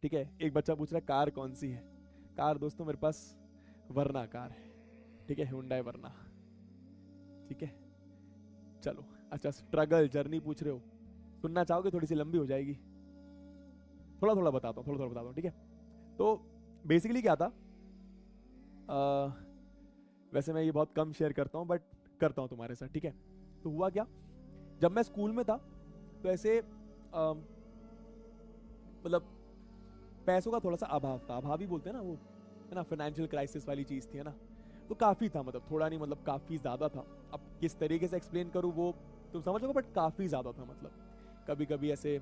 ठीक है, एक बच्चा पूछ रहा है कार कौन सी है। कार दोस्तों मेरे पास वरना कार है, ठीक है, हुंडई वरना। ठीक है, चलो। अच्छा, स्ट्रगल जर्नी पूछ रहे हो, सुनना चाहोगे? थोड़ी सी लंबी हो जाएगी, थोड़ा थोड़ा बताता हूँ, थोड़ा थोड़ा बताता हूँ, ठीक है। तो बेसिकली क्या था, वैसे मैं ये बहुत कम शेयर करता हूँ बट करता हूँ तुम्हारे साथ, ठीक है। तो हुआ क्या, जब मैं स्कूल में था तो ऐसे मतलब पैसों का थोड़ा सा अभाव था, अभाव ही बोलते हैं ना वो, है ना, फाइनेंशियल क्राइसिस वाली चीज़ थी, है ना। तो काफ़ी था, मतलब थोड़ा नहीं, मतलब काफ़ी ज़्यादा था। अब किस तरीके से एक्सप्लेन करूँ वो तुम समझोगे, बट काफ़ी ज़्यादा था। मतलब कभी कभी ऐसे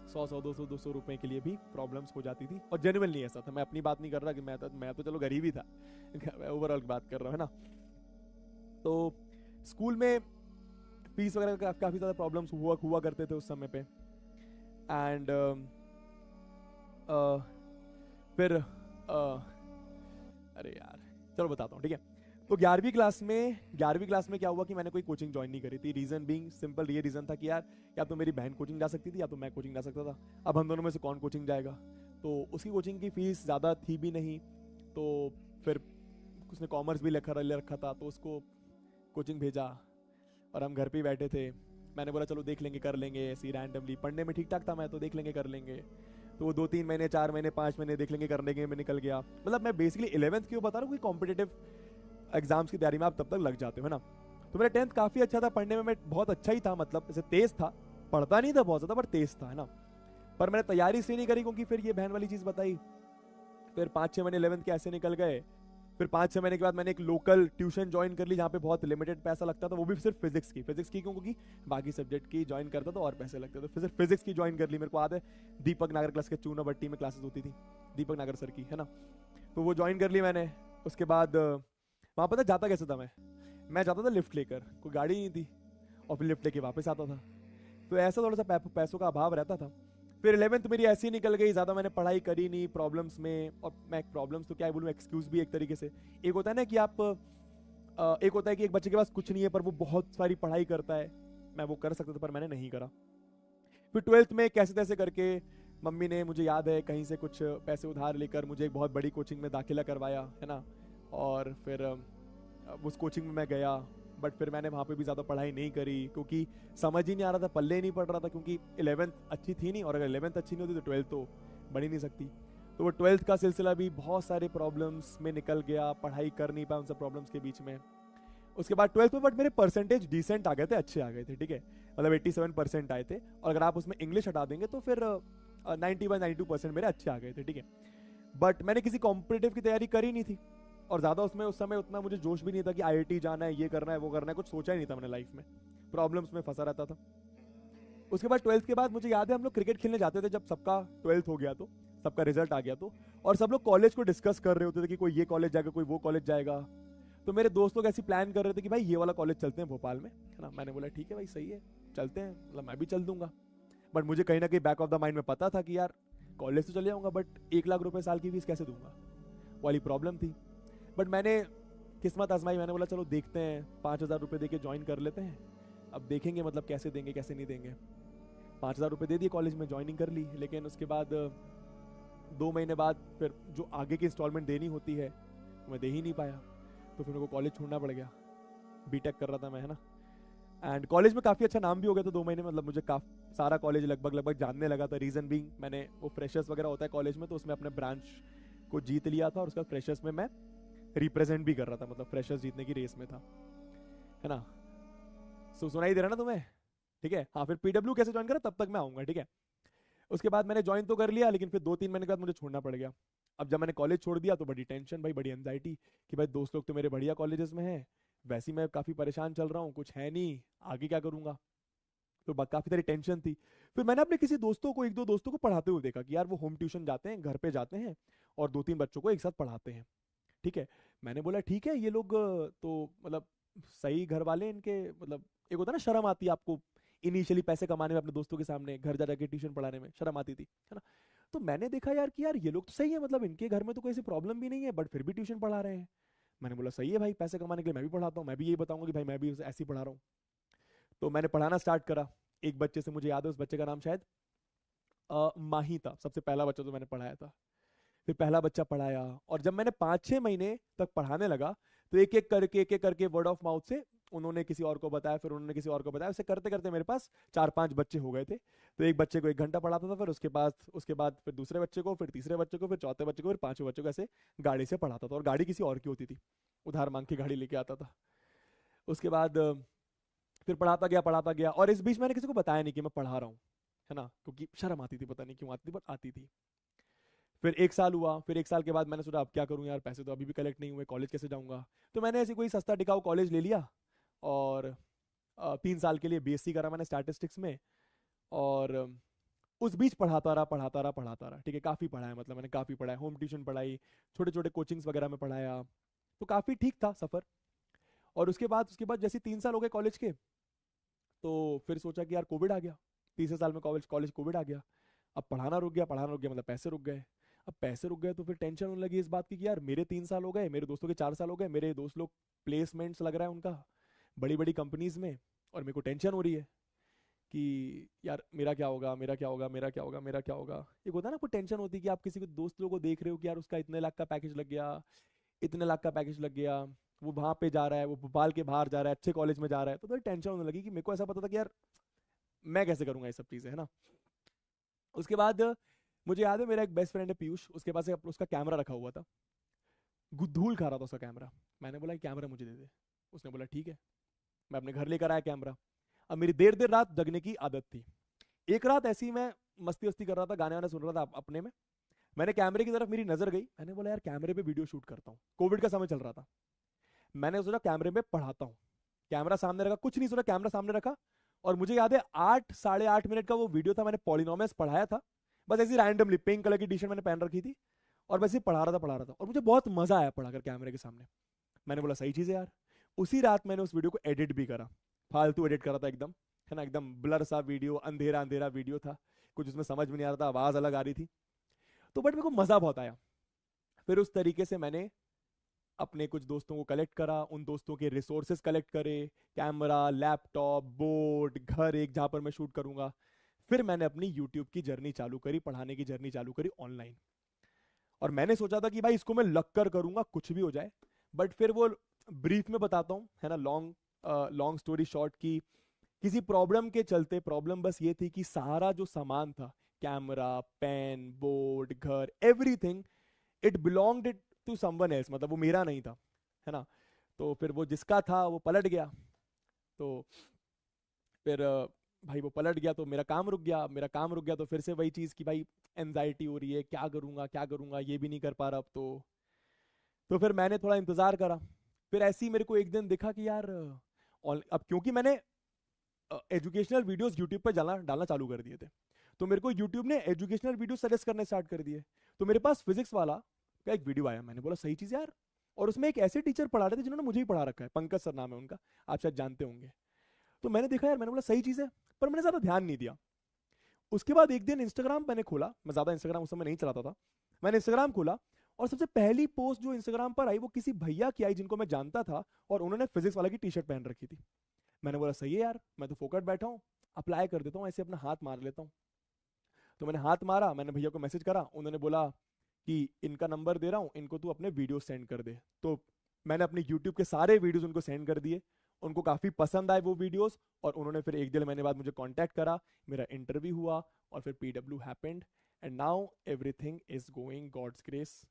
100 100 200 200 रुपए के लिए भी प्रॉब्लम्स हो जाती थी, और जेन्युइनली ऐसा था। मैं अपनी बात नहीं कर रहा कि मैं तो चलो गरीब ही था मैं ओवरऑल की बात कर रहा हूँ, है ना। तो स्कूल में फीस वगैरह का काफ़ी ज़्यादा प्रॉब्लम्स हुआ करते थे उस समय पे। एंड फिर अरे यार, चलो बताता हूँ, ठीक है। तो 11वीं क्लास में क्या हुआ कि मैंने कोई कोचिंग ज्वाइन नहीं करी थी। रीजन बीइंग सिंपल, ये रीजन था कि यार या तो मेरी बहन कोचिंग जा सकती थी या तो मैं कोचिंग जा सकता था। अब हम दोनों में से कौन कोचिंग जाएगा। तो उसकी कोचिंग की फीस ज़्यादा थी भी नहीं, तो फिर उसने कॉमर्स भी ले रखा था, तो उसको कोचिंग भेजा। और हम घर पे ही बैठे थे। मैंने बोला चलो देख लेंगे, कर लेंगे, ऐसे ही रैंडमली। पढ़ने में ठीक ठाक था मैं, तो देख लेंगे, कर लेंगे। तो वो 2 3 महीने, 4 महीने, 5 महीने देख लेंगे, कर लेंगे में निकल गया। मतलब मैं बेसिकली 11th क्यों बता रहा हूँ कि कॉम्पिटेटिव एग्जाम्स की तैयारी में आप तब तक लग जाते हो, है ना। तो मेरा 10th काफ़ी अच्छा था, पढ़ने में मैं बहुत अच्छा ही था, मतलब ऐसे तेज था, पढ़ता नहीं था बहुत ज़्यादा, पर तेज था, है ना। पर मैंने तैयारी इसलिए नहीं करी क्योंकि फिर ये बहन वाली चीज़ बताई। फिर 5 6 महीने 11th के ऐसे निकल गए। फिर 5 6 महीने के बाद मैंने एक लोकल ट्यूशन ज्वाइन कर ली, जहाँ पे बहुत लिमिटेड पैसा लगता था, वो भी सिर्फ फिजिक्स की क्योंकि बाकी सब्जेक्ट की ज्वाइन करता तो और पैसे लगते थे। फिर सिर्फ फिजिक्स की ज्वाइन कर ली। मेरे को याद है दीपक नागर क्लास के चूना भट्टी में क्लासेस होती थी, दीपक नागर सर की, है ना। तो वो ज्वाइन कर ली मैंने। उसके बाद वहाँ पता जाता कैसे था मैं जाता था लिफ्ट लेकर, कोई गाड़ी नहीं थी, और फिर लिफ्ट लेके वापस आता था। तो ऐसा थोड़ा सा पैसों का अभाव रहता था। फिर 11th मेरी ऐसी निकल गई, ज़्यादा मैंने पढ़ाई करी नहीं प्रॉब्लम्स में। और मैं प्रॉब्लम्स तो क्या बोलूँ, एक्सक्यूज़ भी एक तरीके से। एक होता है ना कि आप एक होता है कि एक बच्चे के पास कुछ नहीं है पर वो बहुत सारी पढ़ाई करता है। मैं वो कर सकता था पर मैंने नहीं करा। फिर 12th में कैसे तैसे करके मम्मी ने, मुझे याद है, कहीं से कुछ पैसे उधार लेकर मुझे एक बहुत बड़ी कोचिंग में दाखिला करवाया, है ना। और फिर उस कोचिंग में मैं गया। बट फिर मैंने वहाँ पे भी ज़्यादा पढ़ाई नहीं करी क्योंकि समझ ही नहीं आ रहा था, पल्ले ही नहीं पड़ रहा था, क्योंकि 11th अच्छी थी नहीं, और अगर 11th अच्छी नहीं होती तो 12th तो बन ही नहीं सकती। तो वो 12th का सिलसिला भी बहुत सारे प्रॉब्लम्स में निकल गया, पढ़ाई कर नहीं पाया उन सब प्रॉब्लम्स के बीच में। उसके बाद 12th में बट मेरे परसेंटेज डिसेंट आ गए थे, अच्छे आ गए थे, ठीक है। मतलब 87% आए थे, और अगर आप उसमें इंग्लिश हटा देंगे तो फिर 90 92% मेरे अच्छे आ गए थे, ठीक है। बट मैंने किसी कॉम्पिटेटिव की तैयारी करी नहीं थी, और ज़्यादा उसमें उस समय उतना मुझे जोश भी नहीं था कि आईआईटी जाना है, ये करना है, वो करना है, कुछ सोचा ही नहीं था मैंने लाइफ में। प्रॉब्लम्स में फंसा रहता था। उसके बाद 12th के बाद मुझे याद है हम लोग क्रिकेट खेलने जाते थे, जब सबका 12th हो गया तो, सबका रिजल्ट आ गया तो, और सब लोग कॉलेज को डिस्कस कर रहे होते थे कि कोई ये कॉलेज जाएगा, कोई वो कॉलेज जाएगा। तो मेरे दोस्त लोग ऐसी प्लान कर रहे थे कि भाई ये वाला कॉलेज चलते हैं भोपाल में, है ना। मैंने बोला ठीक है भाई, सही है, चलते हैं, मतलब मैं भी चल दूंगा। बट मुझे कहीं ना कहीं बैक ऑफ द माइंड में पता था कि यार कॉलेज तो चले जाऊंगा बट 1 लाख रुपए साल की फीस कैसे दूंगा, वाली प्रॉब्लम थी। बट मैंने किस्मत आजमाई, मैंने बोला चलो देखते हैं, 5,000 रुपये दे के ज्वाइन कर लेते हैं। अब देखेंगे मतलब कैसे देंगे कैसे नहीं देंगे। 5,000 रुपये दे दिए, कॉलेज में ज्वाइनिंग कर ली। लेकिन उसके बाद 2 महीने बाद फिर जो आगे की इंस्टॉलमेंट देनी होती है वो मैं दे ही नहीं पाया। तो फिर मेरे को कॉलेज छोड़ना पड़ गया। बीटेक कर रहा था मैं, है ना। एंड कॉलेज में काफ़ी अच्छा नाम भी हो गया था 2 महीने में, मतलब मुझे काफ़ी सारा कॉलेज लगभग लगभग जानने लगा था। रीज़न बीइंग मैंने वो फ्रेशर्स वगैरह होता है कॉलेज में, तो उसमें अपने ब्रांच को जीत लिया था, और उसका फ्रेशर्स में मैं रिप्रेजेंट भी कर रहा था, मतलब फ्रेशर्स जीतने की रेस में था, है ना। सुनाई दे रहा ना तुम्हें? ठीक है, हाँ। फिर पीडब्ल्यू कैसे ज्वाइन करा तब तक मैं आऊँगा, ठीक है। उसके बाद मैंने ज्वाइन तो कर लिया, लेकिन फिर 2 3 महीने के बाद मुझे छोड़ना पड़ गया। अब जब मैंने कॉलेज छोड़ दिया तो बड़ी टेंशन भाई, बड़ी एंजाइटी कि भाई दोस्त लोग तो मेरे बढ़िया कॉलेजेस में हैं, वैसे ही मैं काफ़ी परेशान चल रहा हूँ, कुछ है नहीं, आगे क्या करूँगा। तो काफ़ी सारी टेंशन थी। फिर मैंने अपने किसी दोस्तों को, 1 2 दोस्तों को पढ़ाते हुए देखा कि यार वो होम ट्यूशन जाते हैं, घर पे जाते हैं, और 2 3 बच्चों को एक साथ पढ़ाते हैं, ठीक है। मैंने बोला ठीक है, ये लोग तो मतलब सही घर वाले इनके, मतलब एक होता है ना शर्म आती है आपको इनिशियली पैसे कमाने में, अपने दोस्तों के सामने घर जा जाके ट्यूशन पढ़ाने में शर्म आती थी, है ना। तो मैंने देखा यार कि यार ये लोग तो सही है, मतलब इनके घर में तो कोई ऐसी प्रॉब्लम भी नहीं है, बट फिर भी ट्यूशन पढ़ा रहे हैं। मैंने बोला सही है भाई, पैसे कमाने के लिए मैं भी पढ़ाता हूँ, मैं भी यही बताऊंगा कि भाई मैं भी ऐसे ही पढ़ा रहा हूँ। तो मैंने पढ़ाना स्टार्ट करा। एक बच्चे से मुझे याद है, उस बच्चे का नाम शायद माही था सबसे पहला बच्चा जो मैंने पढ़ाया था। फिर पहला बच्चा पढ़ाया, और जब मैंने 5-6 महीने तक पढ़ाने लगा तो एक एक करके वर्ड ऑफ माउथ से उन्होंने किसी और को बताया, फिर उन्होंने किसी और को बताया, ऐसे करते करते मेरे पास 4-5 बच्चे हो गए थे। तो एक बच्चे को 1 घंटा पढ़ाता था, फिर उसके बाद फिर दूसरे बच्चे को, फिर तीसरे बच्चे को, फिर चौथे बच्चे को, फिर पांचवें बच्चे को, ऐसे गाड़ी से पढ़ाता था। और गाड़ी किसी और की होती थी, उधार मांग के गाड़ी लेके आता था। उसके बाद फिर पढ़ाता गया, और इस बीच मैंने किसी को बताया नहीं कि मैं पढ़ा रहा हूँ, है ना, क्योंकि शर्म आती थी, पता नहीं क्यों आती थी, बट आती थी। फिर 1 साल हुआ, फिर 1 साल के बाद मैंने सोचा अब क्या करूं यार, पैसे तो अभी भी कलेक्ट नहीं हुए, कॉलेज कैसे जाऊंगा। तो मैंने ऐसी कोई सस्ता टिकाऊ कॉलेज ले लिया, और 3 साल के लिए बीएससी करा मैंने स्टैटिस्टिक्स में। और उस बीच पढ़ाता रहा, ठीक है, काफ़ी पढ़ाया, मतलब मैंने काफ़ी पढ़ाया, होम ट्यूशन पढ़ाई, छोटे छोटे कोचिंग्स वगैरह में पढ़ाया, तो काफ़ी ठीक था सफ़र। और उसके बाद जैसे 3 साल हो गए कॉलेज के, तो फिर सोचा कि यार कोविड आ गया, तीसरे साल में कॉलेज कॉलेज कोविड आ गया। अब पढ़ाना रुक गया, मतलब पैसे रुक गए। अब पैसे रुक गए तो फिर टेंशन होने लगी इस बात की कि यार मेरे 3 साल हो गए, मेरे दोस्तों के 4 साल हो गए, मेरे दोस्त लोग प्लेसमेंट्स लग रहा है उनका बड़ी बड़ी कंपनीज में, और मेरे को टेंशन हो रही है कि यार मेरा क्या होगा, मेरा क्या होगा, मेरा क्या होगा, मेरा क्या होगा। एक होता है ना, आपको टेंशन होती है कि आप किसी को दोस्त लोगों को देख रहे हो कि यार उसका इतने लाख का पैकेज लग गया, इतने लाख का पैकेज लग गया, वो वहां पे जा रहा है, वो भोपाल के बाहर जा रहा है, अच्छे कॉलेज में जा रहा है, तो थोड़ी टेंशन होने लगी कि मेरे को ऐसा पता था कि यार मैं कैसे करूंगा ये सब चीजें, है ना। उसके बाद मुझे याद है, मेरा एक बेस्ट फ्रेंड है पीयूष, उसके पास उसका कैमरा रखा हुआ था, धूल खा रहा था उसका कैमरा। मैंने बोला कैमरा मुझे दे दे। उसने बोला ठीक है। मैं अपने घर लेकर आया कैमरा। अब मेरी देर देर रात जगने की आदत थी। एक रात ऐसी ही मैं मस्ती वस्ती कर रहा था, गाने वाने सुन रहा था अपने में, मैंने कैमरे की तरफ मेरी नजर गई, मैंने बोला यार कैमरे पे वीडियो शूट करता हूँ, कोविड का समय चल रहा था। मैंने सोचा कैमरे में पढ़ाता हूँ, कैमरा सामने रखा, कुछ नहीं सोचा, कैमरा सामने रखा। और मुझे याद है 8-8.5 मिनट का वो वीडियो था, मैंने पॉलिनोमियल्स पढ़ाया था, बस ऐसी रैंडमली, पिंक कलर की टी शर्ट मैंने पहन रखी थी, और बस ये पढ़ा रहा था, और मुझे बहुत मजा आया पढ़ाकर कैमरे के सामने। मैंने बोला सही चीज है यार। उसी रात मैंने उस वीडियो को एडिट भी करा, फालतू एडिट करा था एकदम, है ना, एकदम ब्लर सा वीडियो, अंधेरा अंधेरा वीडियो था, कुछ उसमें समझ में नहीं आ रहा था, आवाज अलग आ रही थी, तो बट मेरे को मजा बहुत आया। फिर उस तरीके से मैंने अपने कुछ दोस्तों को कलेक्ट करा, उन दोस्तों के रिसोर्सेज कलेक्ट करे, कैमरा, लैपटॉप, बोर्ड, घर एक जहां पर मैं शूट करूंगा। फिर मैंने अपनी यूट्यूब की जर्नी चालू करी, पढ़ाने की जर्नी चालू करी ऑनलाइन। और मैंने सोचा था कि भाई इसको मैं लग कर करूंगा, कुछ भी हो जाए। बट फिर वो ब्रीफ में बताता हूँ, है ना, लॉन्ग लॉन्ग स्टोरी शॉर्ट की, किसी प्रॉब्लम के चलते, प्रॉब्लम बस ये थी कि सारा जो सामान था, कैमरा, पेन, बोर्ड, घर, everything, it belonged to someone else, मतलब वो मेरा नहीं था, है ना। तो फिर वो जिसका था वो पलट गया, तो फिर भाई वो पलट गया तो मेरा काम रुक गया, मेरा काम रुक गया तो फिर से वही चीज़ कि भाई एनजाइटी हो रही है, क्या करूंगा क्या करूंगा, ये भी नहीं कर पा रहा अब तो फिर मैंने थोड़ा इंतजार करा। फिर ऐसे ही मेरे को एक दिन दिखा कि यार अब क्योंकि मैंने एजुकेशनल वीडियोस यूट्यूब पे डालना डालना चालू कर दिए थे, तो मेरे को यूट्यूब ने एजुकेशनल वीडियो सजेस्ट करने स्टार्ट कर दिए। तो मेरे पास फिजिक्स वाला का एक वीडियो आया, मैंने बोला सही चीज़ यार। और उसमें एक ऐसे टीचर पढ़ा रहे थे जिन्होंने मुझे ही पढ़ा रखा है, पंकज सर नाम है उनका, आप शायद जानते होंगे। तो मैंने देखा यार, मैंने बोला सही चीज़ है, पर मैंने ज़्यादा ध्यान नहीं दिया। उसके बाद एक दिन इंस्टाग्राम मैंने खोला, मैं ज़्यादा इंस्टाग्राम उस समय नहीं चलाता था, मैंने इंस्टाग्राम खोला, और सबसे पहली पोस्ट जो इंस्टाग्राम पर आई वो किसी भैया की आई जिनको मैं जानता था, और उन्होंने फिजिक्स वाला की टी शर्ट पहन रखी थी। मैंने बोला सही है यार, मैं तो फोकट बैठा हूँ, अप्लाई कर देता हूँ, ऐसे अपना हाथ मार लेता हूँ। तो मैंने हाथ मारा, मैंने भैया को मैसेज करा, उन्होंने बोला कि इनका नंबर दे रहा हूँ, इनको तू अपने वीडियो सेंड कर दे। तो मैंने अपने यूट्यूब के सारे वीडियोस उनको सेंड कर दिए, उनको काफ़ी पसंद आए वो वीडियोस, और उन्होंने फिर 1 डेढ़ महीने बाद मुझे कांटेक्ट करा, मेरा इंटरव्यू हुआ, और फिर PW happened, and now everything is going God's grace